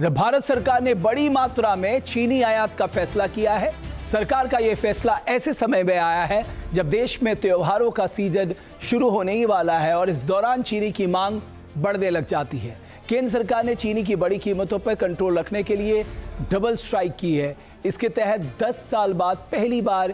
इधर भारत सरकार ने बड़ी मात्रा में चीनी आयात का फैसला किया है। सरकार का यह फैसला ऐसे समय में आया है जब देश में त्योहारों का सीजन शुरू होने ही वाला है और इस दौरान चीनी की मांग बढ़ने लग जाती है। केंद्र सरकार ने चीनी की बड़ी कीमतों पर कंट्रोल रखने के लिए डबल स्ट्राइक की है। इसके तहत 10 साल बाद पहली बार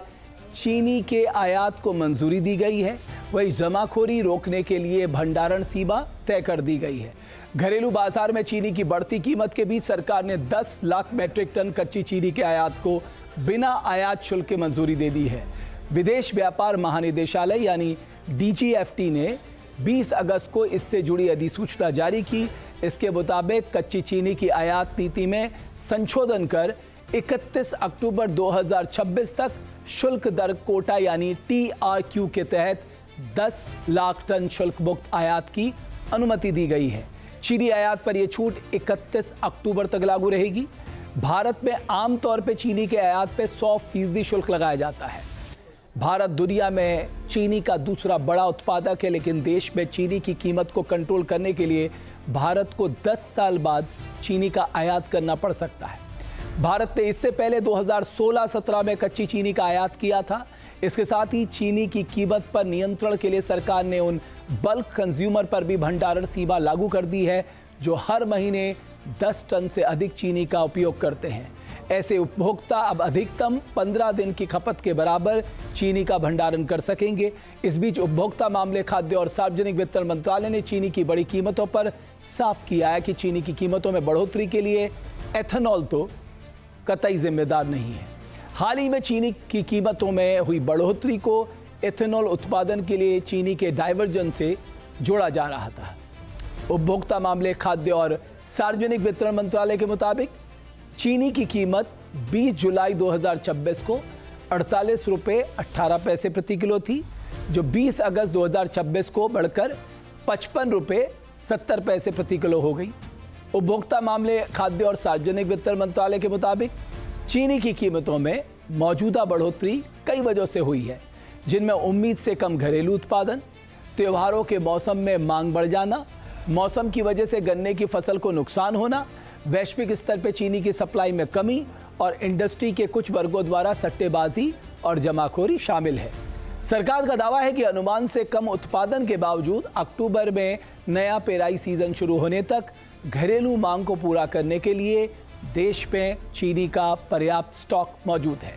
चीनी के आयात को मंजूरी दी गई है। वहीं जमाखोरी रोकने के लिए भंडारण सीमा तय कर दी गई है। घरेलू बाजार में चीनी की बढ़ती कीमत के बीच सरकार ने 10 लाख मैट्रिक टन कच्ची चीनी के आयात को बिना आयात शुल्क के मंजूरी दे दी है। विदेश व्यापार महानिदेशालय यानी DGFT ने 20 अगस्त को इससे जुड़ी अधिसूचना जारी की। इसके मुताबिक कच्ची चीनी की आयात नीति में संशोधन कर 31 अक्टूबर 2026 तक शुल्क दर कोटा यानी TRQ के तहत 10 लाख टन शुल्क मुक्त आयात की अनुमति दी गई है। चीनी आयात पर यह छूट 31 अक्टूबर तक लागू रहेगी। भारत में आमतौर पर चीनी के आयात पर 100% शुल्क लगाया जाता है। भारत दुनिया में चीनी का दूसरा बड़ा उत्पादक है, लेकिन देश में चीनी की कीमत को कंट्रोल करने के लिए भारत को 10 साल बाद चीनी का आयात करना पड़ सकता है। भारत ने इससे पहले 2016-17 में कच्ची चीनी का आयात किया था। इसके साथ ही चीनी की कीमत पर नियंत्रण के लिए सरकार ने उन बल्क कंज्यूमर पर भी भंडारण सीमा लागू कर दी है जो हर महीने 10 टन से अधिक चीनी का उपयोग करते हैं। ऐसे उपभोक्ता अब अधिकतम 15 दिन की खपत के बराबर चीनी का भंडारण कर सकेंगे। इस बीच उपभोक्ता मामले, खाद्य और सार्वजनिक वितरण मंत्रालय ने चीनी की बड़ी कीमतों पर साफ किया है कि चीनी की कीमतों में बढ़ोतरी के लिए एथेनॉल तो कतई जिम्मेदार नहीं है। हाल ही में चीनी की कीमतों में हुई बढ़ोतरी को एथेनॉल उत्पादन के लिए चीनी के डाइवर्जन से जोड़ा जा रहा था। उपभोक्ता मामले, खाद्य और सार्वजनिक वितरण मंत्रालय के मुताबिक चीनी की कीमत 20 जुलाई 2026 को 48 रुपये 18 पैसे प्रति किलो थी, जो 20 अगस्त 2026 को बढ़कर 55 रुपये 70 पैसे प्रति किलो हो गई। उपभोक्ता मामले, खाद्य और सार्वजनिक वितरण मंत्रालय के मुताबिक चीनी की कीमतों में मौजूदा बढ़ोतरी कई वजहों से हुई है, जिनमें उम्मीद से कम घरेलू उत्पादन, त्योहारों के मौसम में मांग बढ़ जाना, मौसम की वजह से गन्ने की फसल को नुकसान होना, वैश्विक स्तर पर चीनी की सप्लाई में कमी और इंडस्ट्री के कुछ वर्गों द्वारा सट्टेबाजी और जमाखोरी शामिल है। सरकार का दावा है कि अनुमान से कम उत्पादन के बावजूद अक्टूबर में नया पेराई सीजन शुरू होने तक घरेलू मांग को पूरा करने के लिए देश में चीनी का पर्याप्त स्टॉक मौजूद है।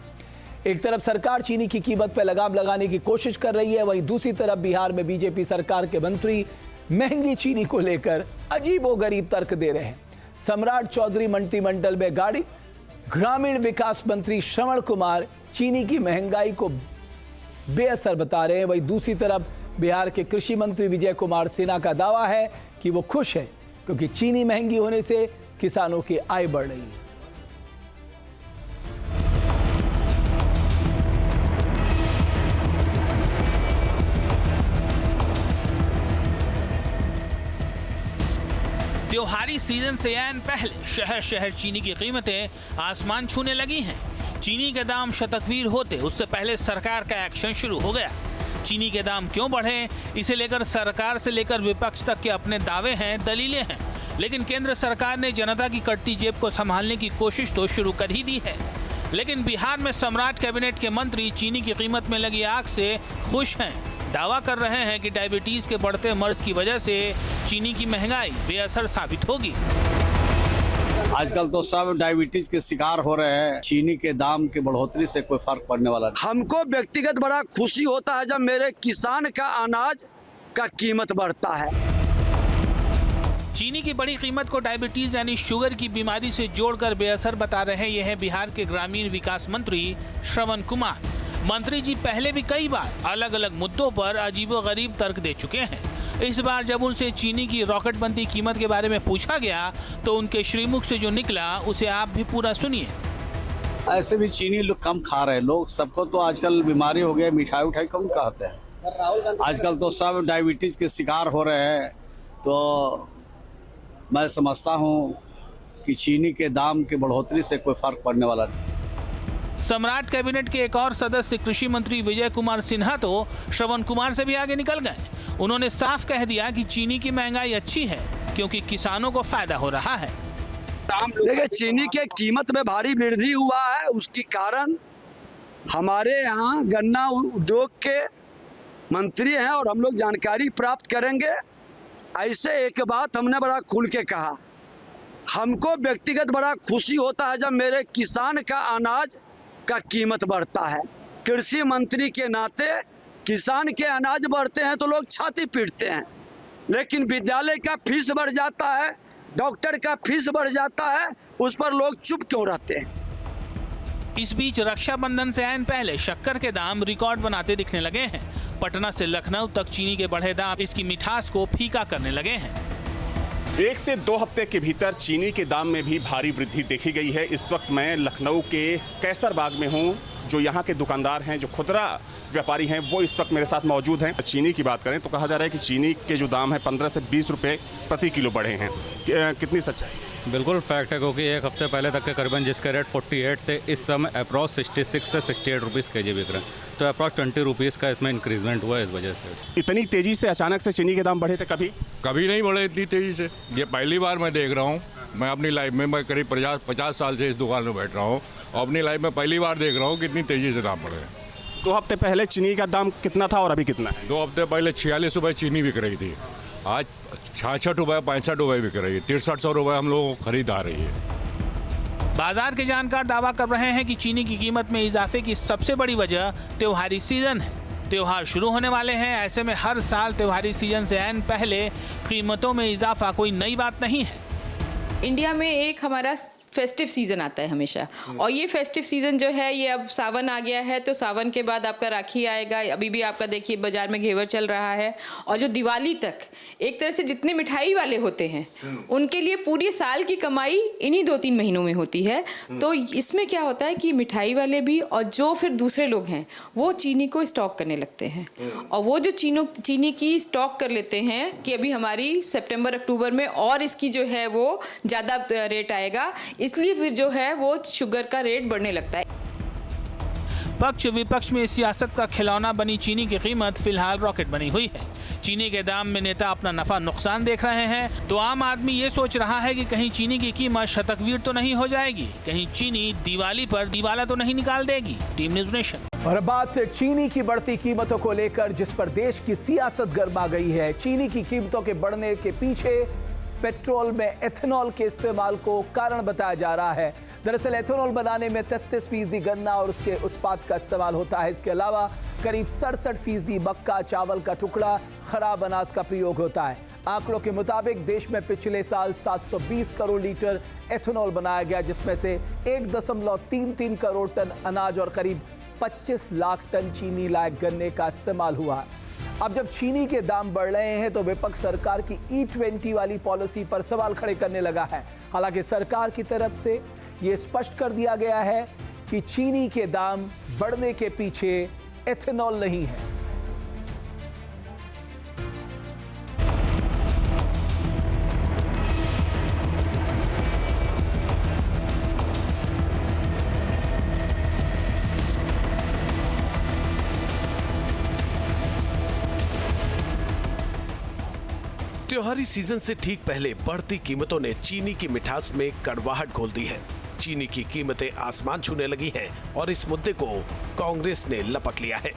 एक तरफ सरकार चीनी की कीमत पर लगाम लगाने की कोशिश कर रही है, वहीं दूसरी तरफ बिहार में बीजेपी सरकार के मंत्री महंगी चीनी को लेकर अजीबोगरीब तर्क दे रहे हैं। सम्राट चौधरी मंत्रिमंडल में गाड़ी, ग्रामीण विकास मंत्री श्रवण कुमार चीनी की महंगाई को बेअसर बता रहे हैं। वहीं दूसरी तरफ बिहार के कृषि मंत्री विजय कुमार सिन्हा का दावा है कि वो खुश है क्योंकि चीनी महंगी होने से किसानों की आय बढ़ रही है। त्योहारी सीजन से ऐन पहले शहर शहर चीनी की कीमतें आसमान छूने लगी हैं। चीनी के दाम शतकवीर होते उससे पहले सरकार का एक्शन शुरू हो गया। चीनी के दाम क्यों बढ़े, इसे लेकर सरकार से लेकर विपक्ष तक के अपने दावे हैं, दलीलें हैं, लेकिन केंद्र सरकार ने जनता की कटती जेब को संभालने की कोशिश तो शुरू कर ही दी है। लेकिन बिहार में सम्राट कैबिनेट के मंत्री चीनी की कीमत में लगी आग से खुश हैं। दावा कर रहे हैं कि डायबिटीज के बढ़ते मर्ज की वजह से चीनी की महंगाई बेअसर साबित होगी। आजकल तो सब डायबिटीज के शिकार हो रहे हैं। चीनी के दाम की बढ़ोतरी से कोई फर्क पड़ने वाला नहीं। हमको व्यक्तिगत बड़ा खुशी होता है जब मेरे किसान का अनाज का कीमत बढ़ता है। चीनी की बड़ी कीमत को डायबिटीज यानी शुगर की बीमारी से जोड़कर बेअसर बता रहे ये हैं बिहार के ग्रामीण विकास मंत्री श्रवण कुमार। मंत्री जी पहले भी कई बार अलग अलग मुद्दों पर अजीबोगरीब तर्क दे चुके हैं। इस बार जब उनसे चीनी की रॉकेटबंदी कीमत के बारे में पूछा गया तो उनके श्रीमुख से जो निकला उसे आप भी पूरा सुनिए। ऐसे भी चीनी लोग कम खा रहे हैं। लोग सबको तो आजकल बीमारी हो गई, मिठाई उठाई कम खाते हैं। आजकल तो सब डायबिटीज के शिकार हो रहे हैं। तो मैं समझता हूँ कि चीनी के दाम की बढ़ोतरी से कोई फर्क पड़ने वाला नहीं। सम्राट कैबिनेट के एक और सदस्य कृषि मंत्री विजय कुमार सिन्हा तो श्रवण कुमार से भी आगे निकल गए। उन्होंने साफ कह दिया कि चीनी की महंगाई अच्छी है क्योंकि किसानों को फायदा हो रहा है। देखिए चीनी के कीमत में भारी वृद्धि हुआ है, उसके कारण हमारे यहाँ गन्ना उद्योग के मंत्री हैं और हम लोग जानकारी प्राप्त करेंगे। ऐसे एक बात हमने बड़ा खुल के कहा, हमको व्यक्तिगत बड़ा खुशी होता है जब मेरे किसान का अनाज का कीमत बढ़ता है। कृषि मंत्री के नाते किसान के अनाज बढ़ते हैं तो लोग छाती पीटते हैं, लेकिन विद्यालय का फीस बढ़ जाता है, डॉक्टर का फीस बढ़ जाता है, उस पर लोग चुप क्यों रहते हैं। इस बीच रक्षाबंधन से ऐन पहले शक्कर के दाम रिकॉर्ड बनाते दिखने लगे हैं। पटना से लखनऊ तक चीनी के बढ़े दाम इसकी मिठास को फीका करने लगे हैं। 1 से 2 हफ्ते के भीतर चीनी के दाम में भी भारी वृद्धि देखी गई है। इस वक्त मैं लखनऊ के कैसर बाग में हूं। जो यहाँ के दुकानदार हैं, जो खुदरा व्यापारी हैं, वो इस वक्त मेरे साथ मौजूद हैं। चीनी की बात करें तो कहा जा रहा है कि चीनी के जो दाम है 15 से 20 रुपए प्रति किलो बढ़े हैं। कितनी सच्चाई? बिल्कुल फैक्ट है, क्योंकि एक हफ्ते पहले तक के करीबन जिसके रेट 48 थे, इस समय अप्रॉक्स 66 से 68 रुपीज़ के जी बिक रहे हैं। तो अप्रॉक्स 20 रुपीज़ का इसमें इंक्रीजमेंट हुआ है इस वजह से। इतनी तेजी से अचानक से चीनी के दाम बढ़े थे कभी नहीं बढ़े इतनी तेजी से। ये पहली बार मैं देख रहा हूँ। मैं अपनी लाइफ में मैं करीब 50 साल से इस दुकान में बैठ रहा हूँ और अपनी लाइफ में पहली बार देख रहा हूँ कि इतनी तेजी से दाम बढ़े हैं। 2 हफ्ते पहले चीनी का दाम कितना था और अभी कितना है? 2 हफ्ते पहले 46 रुपये चीनी बिक रही थी, आज 66 रुपये 65 रुपये बिक रही है। 6300 रुपये हम लोगों को खरीद आ रही है। बाजार के जानकार दावा कर रहे हैं कि चीनी की कीमत में इजाफे की सबसे बड़ी वजह त्योहारी सीजन है। त्योहार शुरू होने वाले हैं, ऐसे में हर साल त्योहारी सीजन से ऐन पहले कीमतों में इजाफा कोई नई बात नहीं है। इंडिया में एक हमारा फेस्टिव सीज़न आता है हमेशा, और ये फेस्टिव सीज़न जो है ये अब सावन आ गया है, तो सावन के बाद आपका राखी आएगा। अभी भी आपका देखिए बाजार में घेवर चल रहा है, और जो दिवाली तक एक तरह से जितने मिठाई वाले होते हैं उनके लिए पूरी साल की कमाई इन्हीं 2-3 महीनों में होती है। तो इसमें क्या होता है कि मिठाई वाले भी और जो फिर दूसरे लोग हैं वो चीनी को स्टॉक करने लगते हैं, और वो जो चीनी की स्टॉक कर लेते हैं कि अभी हमारी सितंबर अक्टूबर में और इसकी जो है वो ज़्यादा रेट आएगा, इसलिए फिर जो है वो शुगर का रेट बढ़ने लगता है। पक्ष विपक्ष में सियासत का खिलौना बनी चीनी की कीमत फिलहाल रॉकेट बनी हुई है। चीनी के दाम में नेता अपना नफा नुकसान देख रहे हैं, तो आम आदमी ये सोच रहा है कि कहीं चीनी की कीमत शतकवीर तो नहीं हो जाएगी, कहीं चीनी दिवाली पर दिवाला तो नहीं निकाल देगी। Team news nation. और बात चीनी की बढ़ती कीमतों को लेकर, जिस पर देश की सियासत गर्मा गई है। चीनी की कीमतों के बढ़ने के पीछे पेट्रोल में एथेनॉल के इस्तेमाल को कारण बताया जा रहा है। दरअसल एथेनॉल बनाने में 33% गन्ना और उसके उत्पाद का इस्तेमाल होता है। इसके अलावा करीब 67% मक्का, चावल का टुकड़ा, खराब अनाज का प्रयोग होता है। आंकड़ों के मुताबिक देश में पिछले साल 720 करोड़ लीटर एथेनॉल बनाया गया, जिसमें से 1.33 करोड़ टन अनाज और करीब 25 लाख टन चीनी लायक गन्ने का इस्तेमाल हुआ। अब जब चीनी के दाम बढ़ रहे हैं तो विपक्ष सरकार की E20 वाली पॉलिसी पर सवाल खड़े करने लगा है। हालांकि सरकार की तरफ से यह स्पष्ट कर दिया गया है कि चीनी के दाम बढ़ने के पीछे एथेनॉल नहीं है। त्योहारी सीजन से ठीक पहले बढ़ती कीमतों ने चीनी की मिठास में कड़वाहट घोल दी है। चीनी की कीमतें आसमान छूने लगी हैं और इस मुद्दे को कांग्रेस ने लपक लिया है।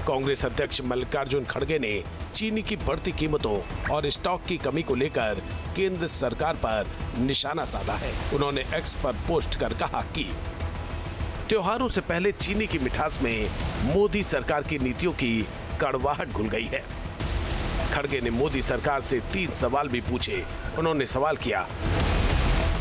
कांग्रेस अध्यक्ष मल्लिकार्जुन खड़गे ने चीनी की बढ़ती कीमतों और स्टॉक की कमी को लेकर केंद्र सरकार पर निशाना साधा है। उन्होंने एक्स पर पोस्ट कर कहा कि त्योहारों से पहले चीनी की मिठास में मोदी सरकार की नीतियों की कड़वाहट घुल गई है। खड़गे ने मोदी सरकार से 3 सवाल भी पूछे। उन्होंने सवाल किया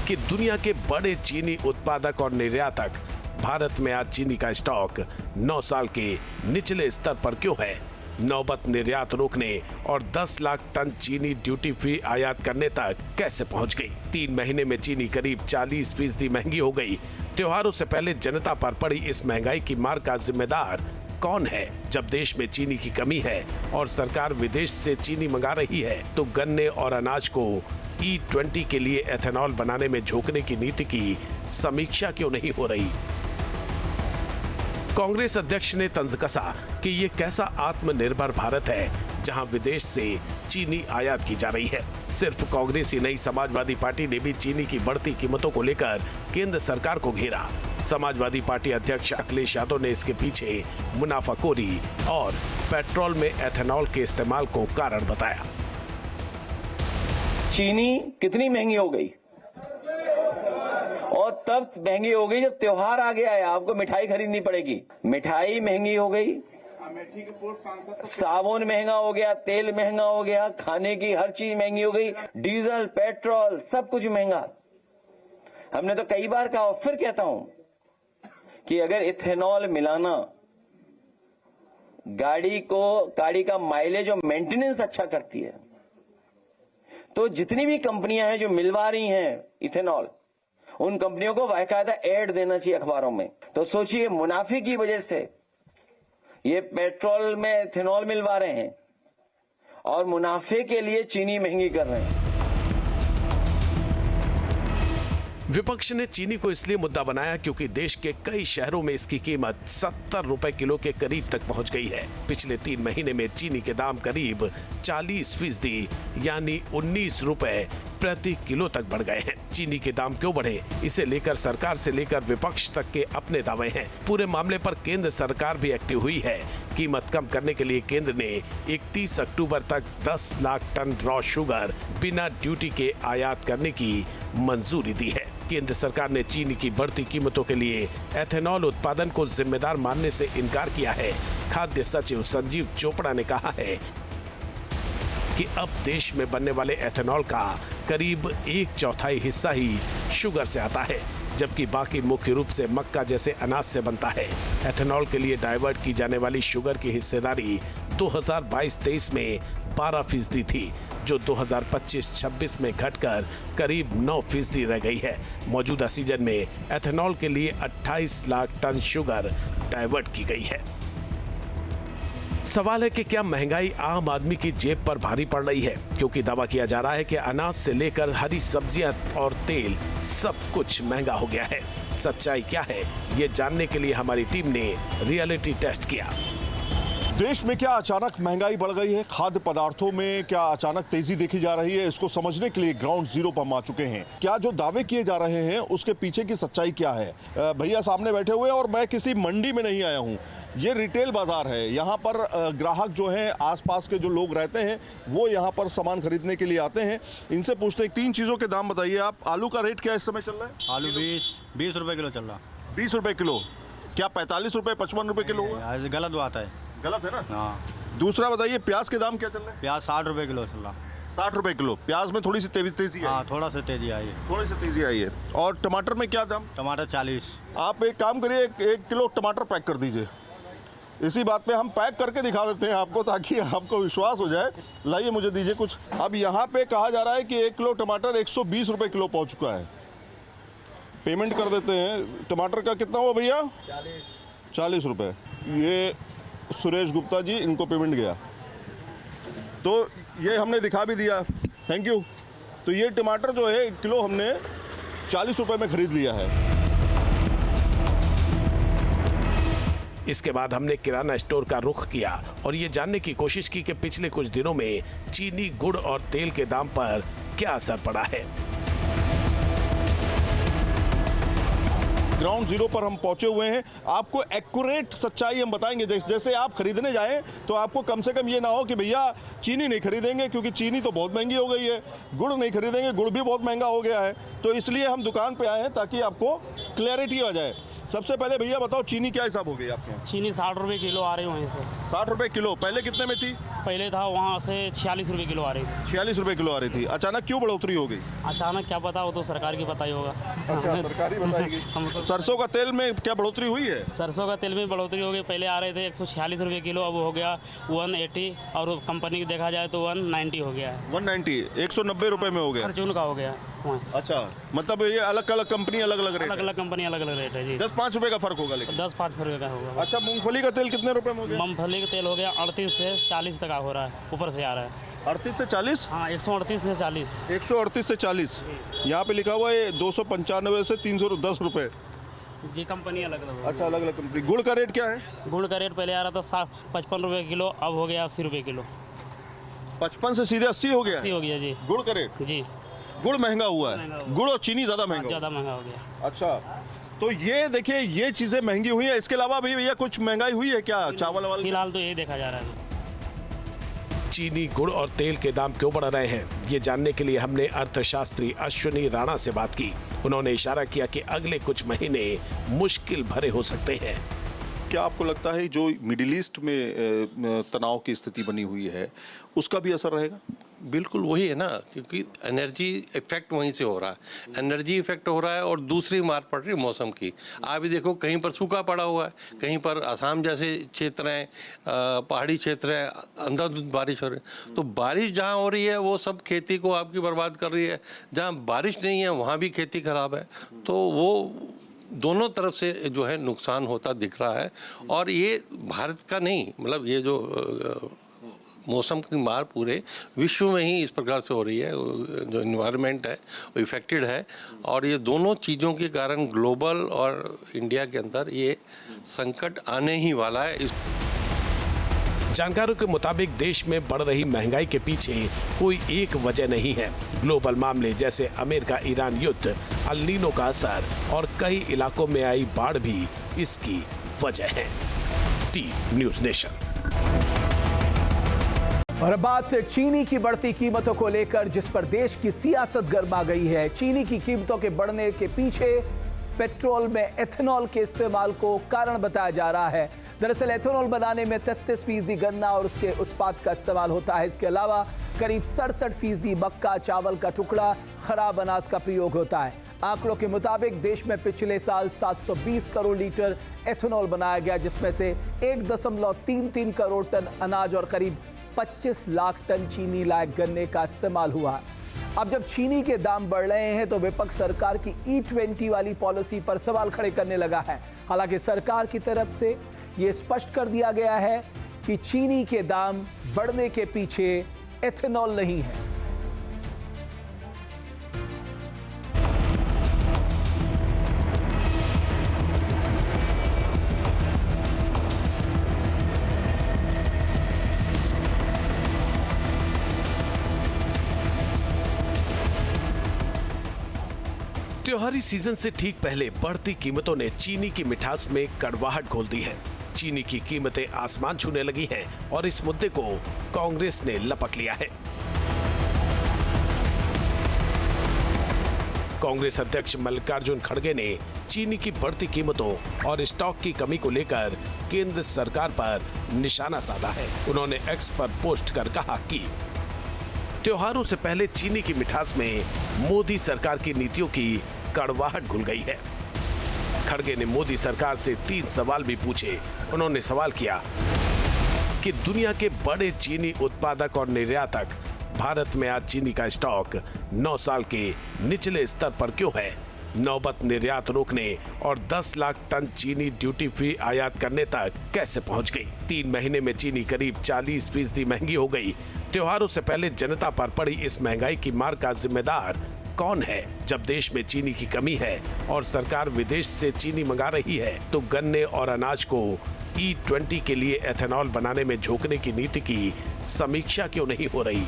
कि दुनिया के बड़े चीनी उत्पादक और निर्यातक भारत में आज चीनी का स्टॉक 9 साल के निचले स्तर पर क्यों है? नौबत निर्यात रोकने और 10 लाख टन चीनी ड्यूटी फ्री आयात करने तक कैसे पहुंच गई? 3 महीने में चीनी करीब 40% महंगी हो गई। त्योहारों से पहले जनता पर पड़ी इस महंगाई की मार का जिम्मेदार कौन है? जब देश में चीनी की कमी है और सरकार विदेश से चीनी मंगा रही है, तो गन्ने और अनाज को E20 के लिए एथेनॉल बनाने में झोंकने की नीति की समीक्षा क्यों नहीं हो रही? कांग्रेस अध्यक्ष ने तंज कसा कि ये कैसा आत्मनिर्भर भारत है जहां विदेश से चीनी आयात की जा रही है। सिर्फ कांग्रेस ही नहीं, समाजवादी पार्टी ने भी चीनी की बढ़ती कीमतों को लेकर केंद्र सरकार को घेरा। समाजवादी पार्टी अध्यक्ष अखिलेश यादव ने इसके पीछे मुनाफाखोरी और पेट्रोल में एथेनॉल के इस्तेमाल को कारण बताया। चीनी कितनी महंगी हो गई, और तब महंगी हो गई जब त्योहार आ गया है, आपको मिठाई खरीदनी पड़ेगी। मिठाई महंगी हो गई, साबुन महंगा हो गया, तेल महंगा हो गया, खाने की हर चीज महंगी हो गई, डीजल पेट्रोल सब कुछ महंगा। हमने तो कई बार कहा, फिर कहता हूं कि अगर इथेनॉल मिलाना गाड़ी का माइलेज और मेंटेनेंस अच्छा करती है, तो जितनी भी कंपनियां हैं जो मिलवा रही हैं इथेनॉल, उन कंपनियों को बाकायदा ऐड देना चाहिए अखबारों में। तो सोचिए, मुनाफे की वजह से ये पेट्रोल में इथेनॉल मिलवा रहे हैं और मुनाफे के लिए चीनी महंगी कर रहे हैं। विपक्ष ने चीनी को इसलिए मुद्दा बनाया क्योंकि देश के कई शहरों में इसकी कीमत 70 रुपए किलो के करीब तक पहुंच गई है। पिछले 3 महीने में चीनी के दाम करीब 40% यानी 19 रुपए प्रति किलो तक बढ़ गए हैं। चीनी के दाम क्यों बढ़े, इसे लेकर सरकार से लेकर विपक्ष तक के अपने दावे हैं। पूरे मामले पर केंद्र सरकार भी एक्टिव हुई है। कीमत कम करने के लिए केंद्र ने 31 अक्टूबर तक 10 लाख टन रॉ शुगर बिना ड्यूटी के आयात करने की मंजूरी दी है। केंद्र सरकार ने चीनी की बढ़ती कीमतों के लिए एथेनॉल उत्पादन को जिम्मेदार मानने से इनकार किया है। खाद्य सचिव संजीव चोपड़ा ने कहा है कि अब देश में बनने वाले एथेनॉल का करीब 1/4 हिस्सा ही शुगर से आता है, जबकि बाकी मुख्य रूप से मक्का जैसे अनाज से बनता है। एथेनॉल के लिए डाइवर्ट की जाने वाली शुगर की हिस्सेदारी 2022-23 में 12% थी, जो 2025-26 में घटकर करीब 9% रह गई है। मौजूदा सीजन में एथेनॉल के लिए 28 लाख टन शुगर डाइवर्ट की गई है। सवाल है कि क्या महंगाई आम आदमी की जेब पर भारी पड़ रही है, क्योंकि दावा किया जा रहा है कि अनाज से लेकर हरी सब्जियां और तेल सब कुछ महंगा हो गया है। सच्चाई क्या है, ये जानने के लिए हमारी टीम ने रियलिटी टेस्ट किया। देश में क्या अचानक महंगाई बढ़ गई है, खाद्य पदार्थों में क्या अचानक तेजी देखी जा रही है, इसको समझने के लिए ग्राउंड जीरो पर हम आ चुके हैं। क्या जो दावे किए जा रहे हैं उसके पीछे की सच्चाई क्या है। भैया सामने बैठे हुए हैं और मैं किसी मंडी में नहीं आया हूँ, ये रिटेल बाजार है। यहाँ पर ग्राहक जो हैं, आसपास के जो लोग रहते हैं, वो यहाँ पर सामान खरीदने के लिए आते हैं। इनसे पूछते हैं 3 चीज़ों के दाम बताइए आप। आलू का रेट क्या इस समय चल रहा है? आलू 20 रुपए किलो चल रहा। 20 रुपए किलो, क्या 45 रुपए 55 रुपए किलो हुआ? गलत बात है। गलत है ना? हाँ। दूसरा बताइए, प्याज के दाम क्या चल रहे हैं? प्याज 60 रुपए किलो चल रहा। 60 रुपए किलो। प्याज में थोड़ी सी तेजी है। हाँ, थोड़ा सा तेजी आई है। थोड़ी सी तेजी आई है। और टमाटर में क्या दाम? टमाटर 40। आप एक काम करिए, 1 किलो टमाटर पैक कर दीजिए। इसी बात पे हम पैक करके दिखा देते हैं आपको, ताकि आपको विश्वास हो जाए। लाइए, मुझे दीजिए कुछ। अब यहाँ पे कहा जा रहा है कि 1 किलो टमाटर 120 रुपए किलो पहुँच चुका है। पेमेंट कर देते हैं। टमाटर का कितना हुआ भैया? 40 रुपये। ये सुरेश गुप्ता जी, इनको पेमेंट गया, तो ये हमने दिखा भी दिया। Thank you. तो ये टमाटर जो है 1 किलो हमने 40 रुपये में खरीद लिया है। इसके बाद हमने किराना स्टोर का रुख किया और ये जानने की कोशिश की कि पिछले कुछ दिनों में चीनी, गुड़ और तेल के दाम पर क्या असर पड़ा है। ग्राउंड जीरो पर हम पहुंचे हुए हैं। आपको एक्यूरेट सच्चाई हम बताएंगे। जैसे आप खरीदने जाएं तो आपको कम से कम ये ना हो कि भैया चीनी नहीं खरीदेंगे क्योंकि चीनी तो बहुत महंगी हो गई है, गुड़ नहीं खरीदेंगे, गुड़ भी बहुत महंगा हो गया है। तो इसलिए हम दुकान पे आए हैं ताकि आपको क्लैरिटी आ जाए। सबसे पहले भैया बताओ, चीनी क्या हिसाब हो गई आपके यहाँ? चीनी 60 रुपये किलो आ रही है वहीं से। 60 रुपये किलो। पहले कितने में थी? पहले था वहाँ से 46 रुपये किलो आ रही थी। 46 रुपये किलो आ रही थी। अचानक क्यों बढ़ोतरी हो गई? अचानक क्या पता, वो तो सरकार की पता ही होगा। अच्छा, सरकारी बताएगी। हमको सरसों का तेल में क्या बढ़ोतरी हुई है? सरसों का तेल में बढ़ोतरी हो गई। पहले आ रहे थे 146 रुपये किलो, अब हो गया 180, और कंपनी की देखा जाए तो 190 हो गया है। 190, 190 रुपये में हो गया। फॉर्च्यून का हो गया। अच्छा, मतलब ये अलग अलग कंपनी अलग अलग रेट? अलग अलग कंपनी अलग अलग रेट है जी। 10-5 रुपये का फर्क होगा। 10-5 रुपये का होगा। अच्छा, मूंगफली का तेल कितने रुपए में हो गया? मूंगफली का तेल हो गया 38 से 40 तक हो रहा है, ऊपर से आ रहा है। 38 से 40? हाँ, 138 से 40। 138 से 40। यहाँ पे लिखा हुआ है 295 से 310 रुपये जी। कंपनी अलग अलग। अच्छा, अलग अलग कंपनी। गुड़ का रेट क्या है? गुड़ का रेट पहले आ रहा था 55 रुपये किलो, अब हो गया 80 रुपये किलो। 55 से सीधे 80 हो गया 80 हो गया जी। गुड़ का रेट? जी, गुड़ महंगा हुआ महंगा है, हुआ। गुड़ और चीनी ज्यादा महंगा ज़्यादा महंगा हो गया। हुआ। अच्छा, तो ये देखिए ये चीजें महंगी हुई है, इसके अलावा भी भैया कुछ महंगाई हुई है क्या? चावल वावल? फिलहाल तो यही देखा जा रहा है। चीनी, गुड़ और तेल के दाम क्यों बढ़ रहे हैं, ये जानने के लिए हमने अर्थशास्त्री अश्विनी राणा से बात की। उन्होंने इशारा किया कि अगले कुछ महीने मुश्किल भरे हो सकते हैं। क्या आपको लगता है जो मिडिल ईस्ट में तनाव की स्थिति बनी हुई है उसका भी असर रहेगा? बिल्कुल वही है ना, क्योंकि एनर्जी इफेक्ट वहीं से हो रहा है, एनर्जी इफेक्ट हो रहा है और दूसरी मार पड़ रही है मौसम की। आप भी देखो कहीं पर सूखा पड़ा हुआ है, कहीं पर असम जैसे क्षेत्र हैं, पहाड़ी क्षेत्र है, अंधाधुंध बारिश हो रही है। तो बारिश जहाँ हो रही है वो सब खेती को आपकी बर्बाद कर रही है, जहाँ बारिश नहीं है वहाँ भी खेती खराब है। तो वो दोनों तरफ से जो है नुकसान होता दिख रहा है। और ये भारत का नहीं, मतलब ये जो मौसम की मार पूरे विश्व में ही इस प्रकार से हो रही है, जो इन्वायरमेंट है वो इफेक्टेड है। और ये दोनों चीज़ों के कारण ग्लोबल और इंडिया के अंदर ये संकट आने ही वाला है। जानकारों के मुताबिक देश में बढ़ रही महंगाई के पीछे कोई एक वजह नहीं है। ग्लोबल मामले जैसे अमेरिका ईरान युद्ध, अल नीनो का असर और कई इलाकों में आई बाढ़ भी इसकी वजह है। TV news nation. और अब बात चीनी की बढ़ती कीमतों को लेकर, जिस पर देश की सियासत गर्मा गई है। चीनी की कीमतों के बढ़ने के पीछे पेट्रोल में एथेनॉल के इस्तेमाल को कारण बताया जा रहा है। दरअसल एथेनॉल बनाने में 33% गन्ना और उसके उत्पाद का इस्तेमाल होता है। इसके अलावा करीब 67% मक्का, चावल का टुकड़ा, खराब अनाज का प्रयोग होता है। आंकड़ों के मुताबिक देश में पिछले साल 720 करोड़ लीटर एथेनॉल बनाया गया, जिसमें से 1.33 करोड़ टन अनाज और करीब 25 लाख टन चीनी लायक गन्ने का इस्तेमाल हुआ। अब जब चीनी के दाम बढ़ रहे हैं तो विपक्ष सरकार की E20 वाली पॉलिसी पर सवाल खड़े करने लगा है। हालांकि सरकार की तरफ से ये स्पष्ट कर दिया गया है कि चीनी के दाम बढ़ने के पीछे एथेनॉल नहीं है। त्योहारी सीजन से ठीक पहले बढ़ती कीमतों ने चीनी की मिठास में कड़वाहट घोल दी है। चीनी की कीमतें आसमान छूने लगी हैं और इस मुद्दे को कांग्रेस ने लपक लिया है। कांग्रेस अध्यक्ष मल्लिकार्जुन खड़गे ने चीनी की बढ़ती कीमतों और स्टॉक की कमी को लेकर केंद्र सरकार पर निशाना साधा है। उन्होंने एक्स पर पोस्ट कर कहा कि त्योहारों से पहले चीनी की मिठास में मोदी सरकार की नीतियों की कड़वाहट घुल गई है। खड़गे ने मोदी सरकार से 3 सवाल भी पूछे। उन्होंने सवाल किया कि दुनिया के बड़े चीनी उत्पादक और निर्यातक भारत में आज चीनी का स्टॉक 9 साल के निचले स्तर पर क्यों है? नौबत निर्यात रोकने और 10 लाख टन चीनी ड्यूटी फ्री आयात करने तक कैसे पहुंच गई? 3 महीने में चीनी करीब 40% महंगी हो गई। त्योहारों से पहले जनता पर पड़ी इस महंगाई की मार का जिम्मेदार कौन है? जब देश में चीनी की कमी है और सरकार विदेश से चीनी मंगा रही है, तो गन्ने और अनाज को E20 के लिए एथेनॉल बनाने में झोंकने की नीति की समीक्षा क्यों नहीं हो रही?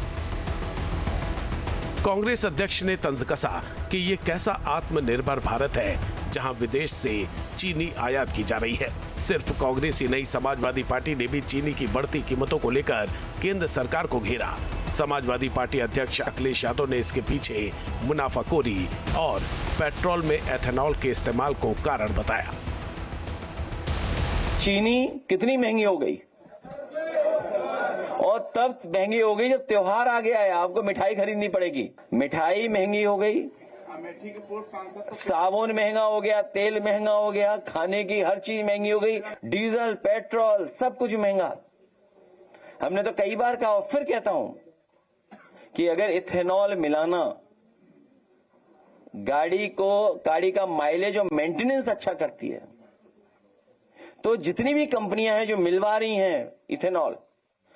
कांग्रेस अध्यक्ष ने तंज कसा कि ये कैसा आत्मनिर्भर भारत है जहां विदेश से चीनी आयात की जा रही है। सिर्फ कांग्रेस ही नहीं, समाजवादी पार्टी ने भी चीनी की बढ़ती कीमतों को लेकर केंद्र सरकार को घेरा। समाजवादी पार्टी अध्यक्ष अखिलेश यादव ने इसके पीछे मुनाफाखोरी और पेट्रोल में एथेनॉल के इस्तेमाल को कारण बताया। चीनी कितनी महंगी हो गई, और तब महंगी हो गई जब त्योहार आ गया है, आपको मिठाई खरीदनी पड़ेगी। मिठाई महंगी हो गई, साबुन महंगा हो गया, तेल महंगा हो गया, खाने की हर चीज महंगी हो गई, डीजल, पेट्रोल, सब कुछ महंगा। हमने तो कई बार कहा और फिर कहता हूं कि अगर इथेनॉल मिलाना गाड़ी का माइलेज और मेंटेनेंस अच्छा करती है, तो जितनी भी कंपनियां हैं जो मिलवा रही हैं इथेनॉल,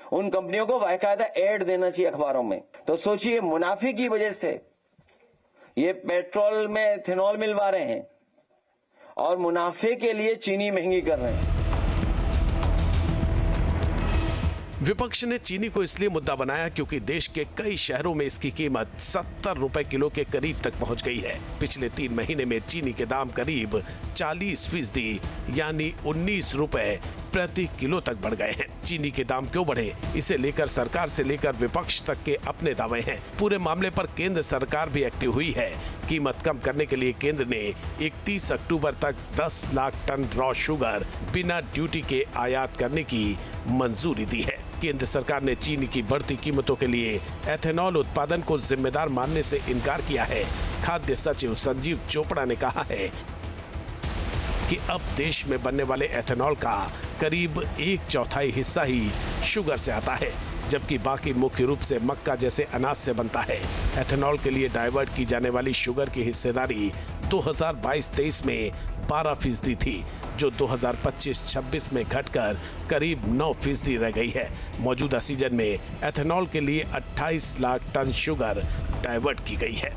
उन कंपनियों को बाकायदा ऐड देना चाहिए अखबारों में। तो सोचिए, मुनाफे की वजह से ये पेट्रोल में इथेनॉल मिलवा रहे हैं और मुनाफे के लिए चीनी महंगी कर रहे हैं। विपक्ष ने चीनी को इसलिए मुद्दा बनाया क्योंकि देश के कई शहरों में इसकी कीमत 70 रुपए किलो के करीब तक पहुंच गई है। पिछले 3 महीने में चीनी के दाम करीब 40% यानी 19 रुपए प्रति किलो तक बढ़ गए हैं। चीनी के दाम क्यों बढ़े, इसे लेकर सरकार से लेकर विपक्ष तक के अपने दावे हैं। पूरे मामले पर केंद्र सरकार भी एक्टिव हुई है। कीमत कम करने के लिए केंद्र ने 31 अक्टूबर तक 10 लाख टन रॉ शुगर बिना ड्यूटी के आयात करने की मंजूरी दी है। केंद्र सरकार ने चीनी की बढ़ती कीमतों के लिए एथेनॉल उत्पादन को जिम्मेदार मानने से इनकार किया है। खाद्य सचिव संजीव चोपड़ा ने कहा है कि अब देश में बनने वाले एथेनॉल का करीब 1/4 हिस्सा ही शुगर से आता है, जबकि बाकी मुख्य रूप से मक्का जैसे अनाज से बनता है। एथेनॉल के लिए डाइवर्ट की जाने वाली शुगर की हिस्सेदारी 2022-23 में 12% थी, जो 2025-26 में घटकर करीब 9% रह गई है। मौजूदा सीजन में एथेनॉल के लिए 28 लाख टन शुगर डाइवर्ट की गई है।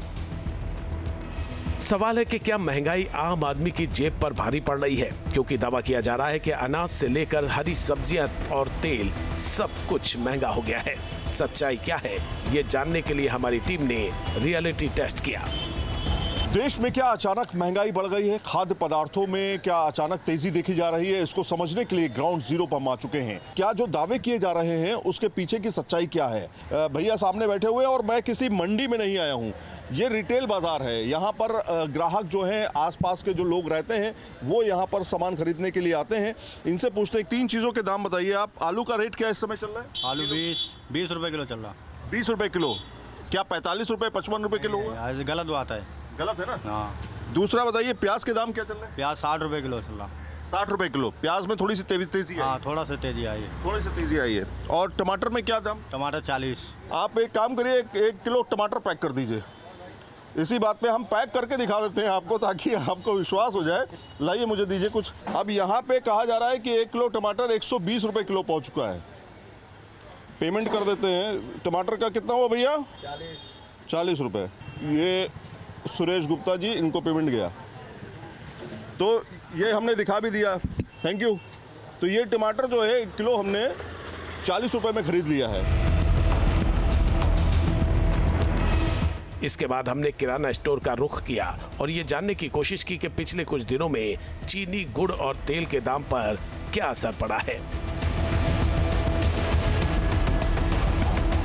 सवाल है कि क्या महंगाई आम आदमी की जेब पर भारी पड़ रही है, क्योंकि दावा किया जा रहा है कि अनाज से लेकर हरी सब्जियां और तेल सब कुछ महंगा हो गया है। सच्चाई क्या है, ये जानने के लिए हमारी टीम ने रियलिटी टेस्ट किया। देश में क्या अचानक महंगाई बढ़ गई है, खाद्य पदार्थों में क्या अचानक तेजी देखी जा रही है, इसको समझने के लिए ग्राउंड जीरो पर हम आ चुके हैं। क्या जो दावे किए जा रहे हैं उसके पीछे की सच्चाई क्या है? भैया सामने बैठे हुए हैं और मैं किसी मंडी में नहीं आया हूँ, ये रिटेल बाजार है। यहाँ पर ग्राहक जो हैं, आसपास के जो लोग रहते हैं, वो यहाँ पर सामान खरीदने के लिए आते हैं। इनसे पूछते हैं 3 चीज़ों के दाम बताइए आप। आलू का रेट क्या इस समय चल रहा है? आलू 20 रुपए किलो चल रहा। 20 रुपए किलो? क्या 45 रुपए 55 रुपए किलो हुआ? गलत बात है। गलत है ना? हाँ। दूसरा बताइए, प्याज के दाम क्या चल रहे हैं? प्याज 60 रुपए किलो चल रहा। 60 रुपए किलो। प्याज में थोड़ी सी तेजी आई? हाँ, थोड़ा सा तेजी आई है। थोड़ी सी तेजी आई है। और टमाटर में क्या दाम? टमाटर 40। आप एक काम करिए, 1 किलो टमाटर पैक कर दीजिए। इसी बात पे हम पैक करके दिखा देते हैं आपको, ताकि आपको विश्वास हो जाए। लाइए मुझे दीजिए कुछ। अब यहाँ पे कहा जा रहा है कि 1 किलो टमाटर 120 रुपए किलो पहुँच चुका है। पेमेंट कर देते हैं। टमाटर का कितना हुआ भैया? 40 रुपए। ये सुरेश गुप्ता जी, इनको पेमेंट गया, तो ये हमने दिखा भी दिया। Thank you. तो ये टमाटर जो है 1 किलो हमने 40 रुपए में खरीद लिया है। इसके बाद हमने किराना स्टोर का रुख किया और ये जानने की कोशिश की कि पिछले कुछ दिनों में चीनी, गुड़ और तेल के दाम पर क्या असर पड़ा है।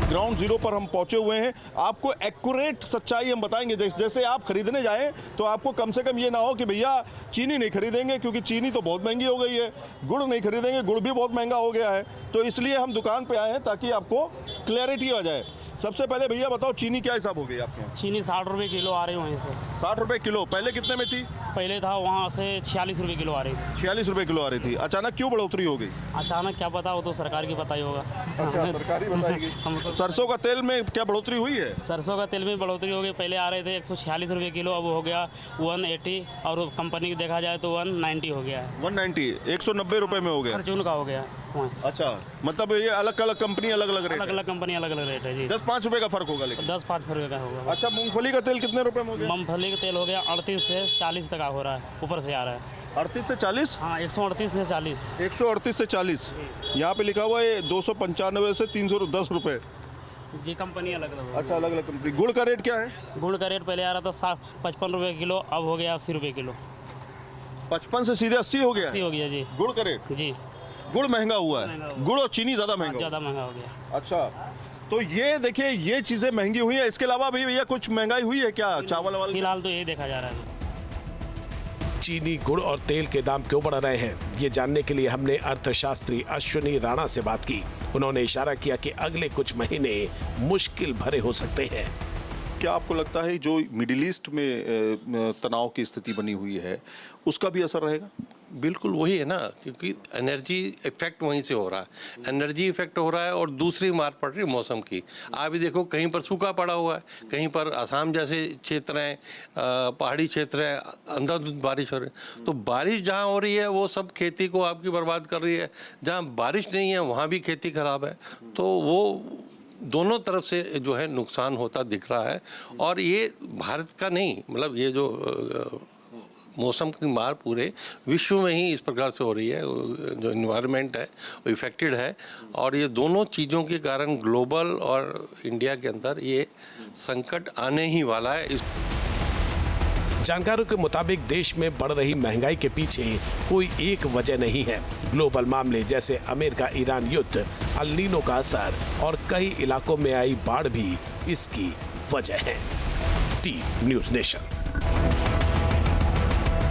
ग्राउंड जीरो पर हम पहुंचे हुए हैं। आपको एक्यूरेट सच्चाई हम बताएंगे। जैसे आप खरीदने जाएं तो आपको कम से कम ये ना हो कि भैया चीनी नहीं खरीदेंगे क्योंकि चीनी तो बहुत महंगी हो गई है, गुड़ नहीं खरीदेंगे, गुड़ भी बहुत महंगा हो गया है। तो इसलिए हम दुकान पे आए हैं ताकि आपको क्लैरिटी आ जाए। सबसे पहले भैया बताओ, चीनी क्या हिसाब हो गई आपके यहाँ? चीनी 60 रुपए किलो आ रही है वहीं से। 60 रुपए किलो? पहले कितने में थी? पहले था वहाँ से 46 रुपए किलो आ रही थी। 46 रुपए किलो आ रही थी। अचानक क्यों बढ़ोतरी हो गई? अचानक क्या पता, वो तो सरकार की पता ही होगा। अच्छा, सरकारी बताएगी। हम तो सरसों का तेल में क्या बढ़ोतरी हुई है? सरसों का तेल में बढ़ोतरी हो गई। पहले आ रहे थे 146 रुपए किलो, अब हो गया 180, और कंपनी की देखा जाए तो 190 हो गया है। 190, 190 रुपए में हो गया। फॉर्च्यून का हो गया। अच्छा, मतलब ये अलग अलग कंपनी अलग अलग रेट? अलग अलग कंपनी अलग अलग रेट है जी। 10-5 रुपए का फर्क होगा लेकिन? 10-5 रुपए का होगा। अच्छा, मूंगफली का तेल कितने रुपए में हो गया? मूंगफली का तेल हो गया 38 से 40 तक हो रहा है, ऊपर से आ रहा है। 38 से 40? हाँ, 138 से 40। 138 से 40। यहाँ पे लिखा हुआ है 295 से 310 रुपए जी, कंपनी अलग अलग। अच्छा, अलग अलग कंपनी। गुड़ का रेट क्या है? गुड़ का रेट पहले आ रहा था 55 रुपए किलो, अब हो गया 80 रुपए किलो। 55 से सीधे 80 हो गया? 80 हो गया जी। गुड़ का रेट? जी, गुड़ महंगा हुआ है। गुड़ और चीनी ज़्यादा महंगा? ज़्यादा महंगा हो गया। अच्छा, तो ये देखिए, ये चीज़ें महंगी हुई है। इसके अलावा भी भैया कुछ महंगाई हुई है क्या? चावल वावल? फिलहाल तो यही देखा जा रहा है। चीनी, गुड़ और तेल के दाम क्यों बढ़ रहे हैं, ये जानने के लिए हमने अर्थशास्त्री अश्विनी राणा से बात की। उन्होंने इशारा किया कि अगले कुछ महीने मुश्किल भरे हो सकते हैं। क्या आपको लगता है जो मिडिल ईस्ट में तनाव की स्थिति बनी हुई है उसका भी असर रहेगा? बिल्कुल वही है ना, क्योंकि एनर्जी इफेक्ट वहीं से हो रहा है। एनर्जी इफेक्ट हो रहा है और दूसरी मार पड़ रही है मौसम की। आप भी देखो, कहीं पर सूखा पड़ा हुआ है, कहीं पर असम जैसे क्षेत्र हैं, पहाड़ी क्षेत्र है, अंधाधुंध बारिश हो रही है। तो बारिश जहाँ हो रही है वो सब खेती को आपकी बर्बाद कर रही है, जहाँ बारिश नहीं है वहाँ भी खेती खराब है। तो वो दोनों तरफ से जो है नुकसान होता दिख रहा है। और ये भारत का नहीं, मतलब ये जो मौसम की मार पूरे विश्व में ही इस प्रकार से हो रही है। जो इन्वायरमेंट है वो इफेक्टेड है और ये दोनों चीज़ों के कारण ग्लोबल और इंडिया के अंदर ये संकट आने ही वाला है। जानकारों के मुताबिक देश में बढ़ रही महंगाई के पीछे कोई एक वजह नहीं है। ग्लोबल मामले जैसे अमेरिका ईरान युद्ध, अल नीनो का असर और कई इलाकों में आई बाढ़ भी इसकी वजह है। T news nation.